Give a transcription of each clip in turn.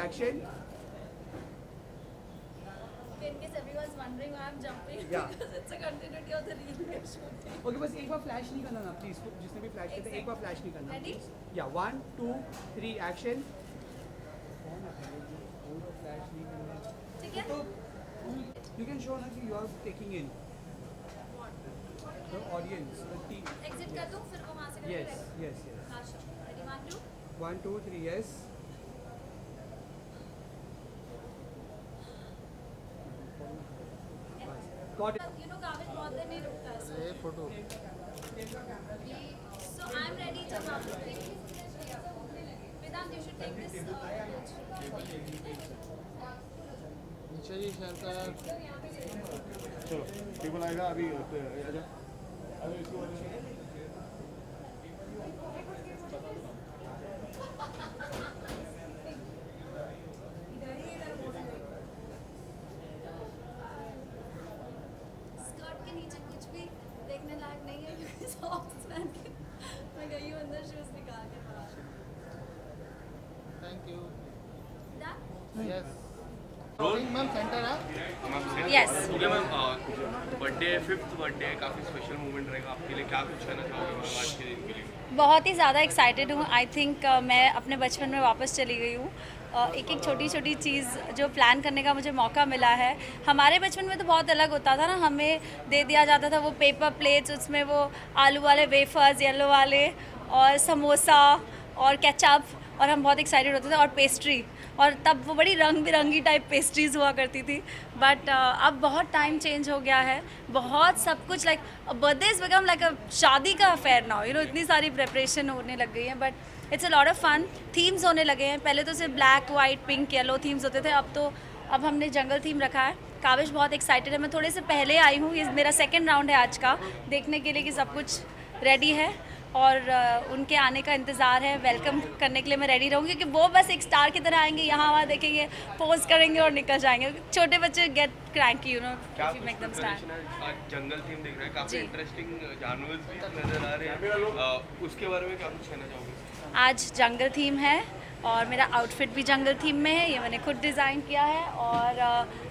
action. In case everyone's wondering why I'm jumping, Yeah. because it's a continuity of the reel we're shooting. Okay, बस एक बार flash नहीं करना ना please, जिसने भी फ्लैश किया था एक बार फ्लैश नहीं करना. Ready? या 1 2 3 एक्शन. कौन है वो फ्लैश नहीं करना. ठीक है? तो you can show ना कि you are taking in the audience, the team. Exit कर दूँ फिर वो वहाँ से करके Yes, ready? yes, yes. हाँ, sure. Ready, 1 2. 1 2 3 yes. Got it. You know काबिल बहुत देर नहीं रुकता है. ये फोटो So I'm ready जब आप ready. Vedant, you should take this approach. नीचे जी सर चलो टेबल आएगा अभी आजा अभी इसको स्कर्ट के नीचे कुछ भी देखने लायक नहीं है क्योंकि सॉक्स पहन के मैं गई हूँ अंदर शूज निकाल के बाहर. Thank you Done? Yes ma'am centre है Yes. Okay ma'am, birthday 5th birthday काफ़ी स्पेशल मोमेंट रहेगा आपके लिए, क्या कुछ कहना चाहोगे मैम आज के दिन के लिए? बहुत ही ज़्यादा एक्साइटेड हूँ. आई थिंक मैं अपने बचपन में वापस चली गई हूँ. एक एक छोटी छोटी चीज़ जो प्लान करने का मुझे मौका मिला है. हमारे बचपन में तो बहुत अलग होता था ना, हमें दे दिया जाता था वो पेपर प्लेट्स, उसमें वो आलू वाले वेफर्स येलो वाले और समोसा और केचप, और हम बहुत एक्साइटेड होते थे. और पेस्ट्री, और तब वो बड़ी रंग बिरंगी टाइप पेस्ट्रीज हुआ करती थी. बट अब बहुत टाइम चेंज हो गया है, बहुत सब कुछ लाइक बर्थडेज बिकम लाइक अ शादी का अफेयर नाउ. यू नो इतनी सारी प्रेपरेशन होने लग गई है. But it's a lot of fun. Themes होने लगे हैं. पहले तो सिर्फ black white pink yellow themes होते थे, अब हमने जंगल थीम रखा है. काविश बहुत एक्साइटेड है. मैं थोड़े से पहले आई हूँ. ये मेरा सेकेंड राउंड है आज का, देखने के लिए कि सब कुछ रेडी है और उनके आने का इंतज़ार है. वेलकम करने के लिए मैं रेडी रहूँगी क्योंकि वो बस एक स्टार की तरह आएंगे, यहाँ वहाँ देखेंगे, पोज करेंगे और निकल जाएंगे. छोटे बच्चे गेट क्रैंकी, यू नो, क्या इफ यू कुछ मेक देम प्रिपरेशन स्टैंड. है? आज जंगल थीम दिख रहा है, काफ़ी जी. इंटरेस्टिंग जानवर भी नज़र आ रहे हैं, उसके बारे में क्या कुछ कहना चाहोगे? आज जंगल थीम है और मेरा आउटफिट भी जंगल थीम में है. ये मैंने खुद डिज़ाइन किया है. और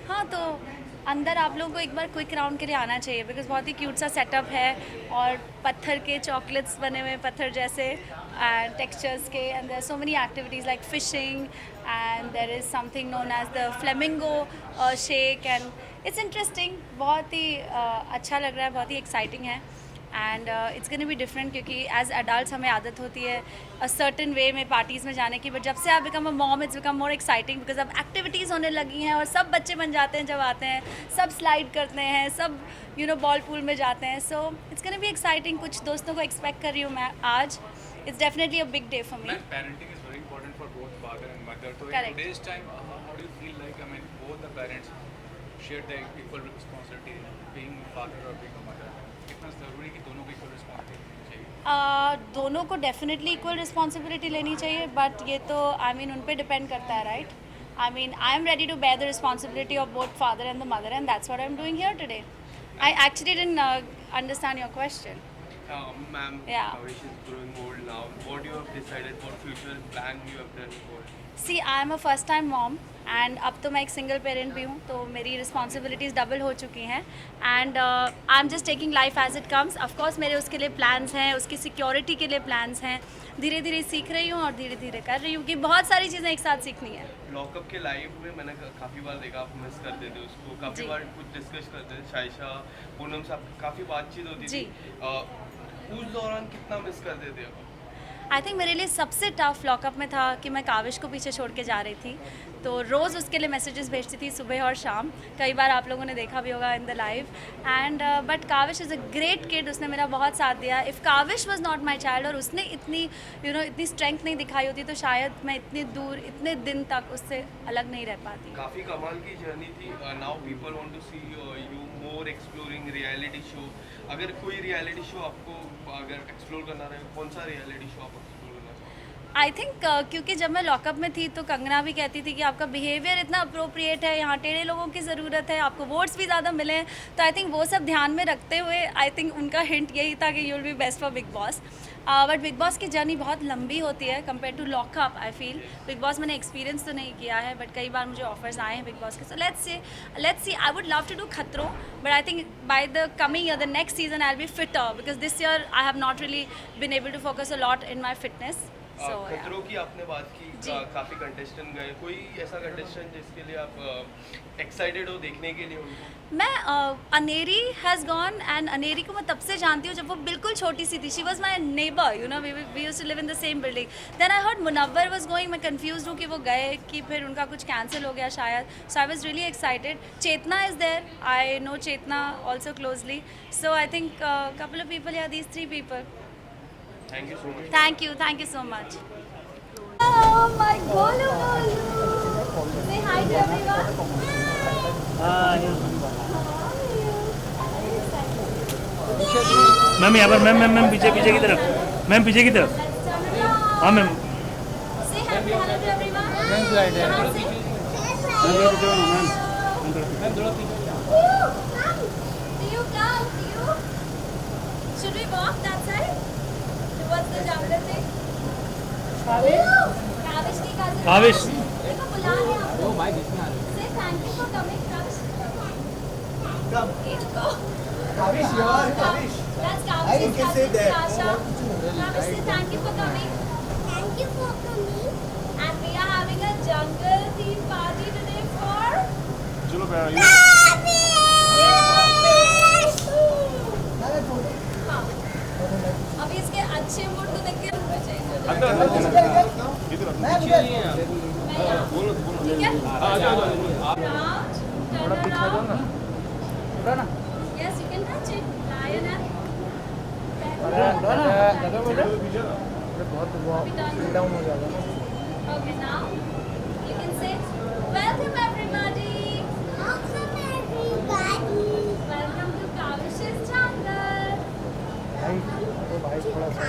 हाँ, तो अंदर आप लोगों को एक बार क्विक राउंड के लिए आना चाहिए बिकॉज बहुत ही क्यूट सा सेटअप है. और पत्थर के चॉकलेट्स बने हुए, पत्थर जैसे टेक्सचर्स के. And there are so many activities like fishing and there is something known as the flamingo shake. And it's interesting. बहुत ही अच्छा लग रहा है, बहुत ही एक्साइटिंग है. And it's gonna be different क्योंकि एज अडल्ट हमें आदत होती है अ सर्टन वे में पार्टीज़ में जाने की. बट जब से आप become a mom, it's become more exciting because अब एक्टिविटीज़ होने लगी हैं और सब बच्चे बन जाते हैं जब आते हैं. सब स्लाइड करते हैं, सब यू नो बॉल पूल में जाते हैं. So it's gonna be exciting. कुछ दोस्तों को एक्सपेक्ट कर रही हूँ मैं आज. It's definitely a big day for me. Like parenting is very important for both father and mother. So Correct. in today's time, how do you feel like, I mean, both the parents share the equal responsibility, being father or being a mother? कितना ज़रूरी कि दोनों को equal responsibility होनी चाहिए? दोनों को definitely equal responsibility लेनी चाहिए. बट ये तो आई मीन उन पे डिपेंड करता है, right? I mean I am ready to bear the responsibility of both father and the mother and that's what I am doing here today. I actually didn't understand your question. Ma'am, Yeah. Kavish is growing old now. What you have decided? What future plan you have done for? See I am a first time mom and अब तो मैं एक single parent भी हूँ, तो मेरी responsibilities double हो चुकी हैं. And I am just taking life as it comes. Of course मेरे उसके लिए प्लान्स हैं, उसकी सिक्योरिटी के लिए प्लान्स हैं. धीरे धीरे सीख रही हूँ और धीरे धीरे कर रही हूँ कि बहुत सारी चीज़ें एक साथ सीखनी है. लॉकअप के लाइव में मैंने काफ़ी बार देखा, आप मिस करते थे उसको, काफ़ी जी. बार कुछ डिस्कस करते थे. शाइशा, पूनम से आपकी काफ़ी बातचीत होती जी. थी. उस दौरान कितना मिस करते थे? आई थिंक मेरे लिए सबसे टफ लॉकअप में था कि मैं काविश को पीछे छोड़ के जा रही थी. तो रोज़ उसके लिए मैसेजेस भेजती थी सुबह और शाम. कई बार आप लोगों ने देखा भी होगा in the live. And but Kavish is a great kid. उसने मेरा बहुत साथ दिया. If Kavish was not my child और उसने इतनी इतनी स्ट्रेंथ नहीं दिखाई होती तो शायद मैं इतनी दूर इतने दिन तक उससे अलग नहीं रह पाती. काफ़ी कमाल की जर्नी थी. Now people want to see you more exploring reality show. अगर कोई रियलिटी शो आपको अगर एक्सप्लोर करना रहे, कौन सा रियलिटी शो आप एक्सप्लोर करना चाहोगे? आई थिंक क्योंकि जब मैं लॉकअप में थी तो कंगना भी कहती थी कि आपका बिहेवियर इतना अप्रोप्रिएट है, यहाँ टेढ़े लोगों की ज़रूरत है, आपको वोट्स भी ज़्यादा मिले हैं. तो आई थिंक वो सब ध्यान में रखते हुए आई थिंक उनका हिंट यही था कि you will be best for Bigg Boss. But Bigg Boss की जर्नी बहुत लंबी होती है compare to Lock Upp. I feel Bigg Boss मैंने एक्सपीरियंस तो नहीं किया है, बट कई बार मुझे ऑफर्स आए हैं बिग बॉस के। So let's see I would love to do खतरों, but I think by the coming year the next season I will be fitter, because this year I have not really been able to focus a lot in my fitness. खतरों की आपने बात की, जी। काफ़ी contestant गए, कोई ऐसा contestant जिसके लिए आप एक्साइटेड हो देखने के लिए उनको? मैं Aneri has gone, and Aneri को मैं तब से जानती हूँ जब वो बिल्कुल छोटी सी थी। She was my neighbour, you know, we used to live in the same building. Then I heard Munawar was going. मैं कंफ्यूज हूँ कि वो गए कि फिर उनका कुछ कैंसिल हो गया शायद। So I was really excited. Chetna is there, I know Chetna also closely. So I think couple of people या these 3 people. Thank you so much. Thank you so much. Oh my Golu Golu. Say hi to everyone. Ma'am यहाँ पर ma'am पीछे की तरफ, ma'am पीछे की तरफ। Let's turn around. हाँ ma'am. Say hello to everyone. Friends right here. Come on, say. Do you come? Do you? Should we walk that side? Towards the jungle thing? Kavish की cousin. Kaavish. देखो बुला रहे हैं आपको. Say thank you for coming, Kavish. Come. Go. Kavish, Kavish. That's Kavish's cousin, Sasha. Kavish, say thank you for coming. Thank you for coming. And we are having a jungle theme party today for चलो हाँ। अभी इसके अच्छे mood को देख के मुझे change हो जाएगा। मैं यहाँ। ठीक है? Couch, turn around. Yes, you can touch it. Lion and down हो जाएगा। okay, now you can say welcome everybody. Welcome everybody. Welcome to Kavish's jungle. भाई थोड़ा सा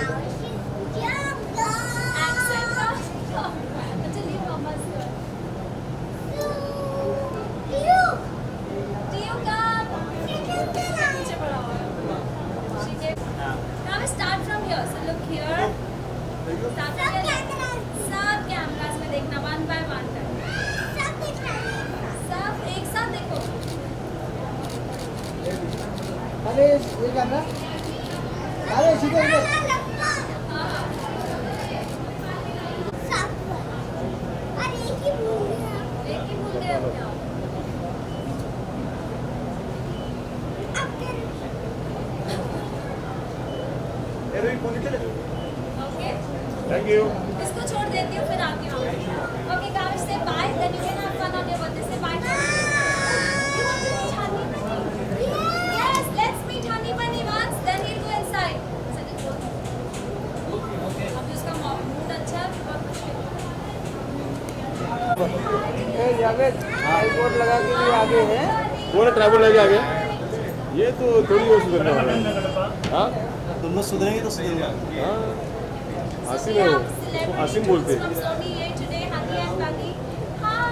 Accent का चलिए मम्मा से Do you come? नीचे पड़ा हुआ है। She gave- Now we start from here. So look here. Start from here. सब कैमरास में देखना one by one सब एक साथ देखो। अरे ये करना अरे सीधे इधर एक ही भूल गए अपने आप। Okay? Thank you. इसको छोड़ देती हूँ फिर आती हूँ। Okay, Kavish, say bye. Then you can have fun on your birthday. Say bye. You want to meet Honey Bunny? Yes, let's meet Honey Bunny once. Then he'll go inside. अभी उसका mood अच्छा है, बहुत मुश्किल है। ए जावेद आईपोर्ट लगा के लिए आगे है। कौन है ट्रैवल लेके आ गया? ये तो थोड़ी और सुधरने वाला है। हाँ तुम लोग सुधरेंगे तो सुधरेंगे। हाँ आसिम है वो, आसिम बोलते हैं।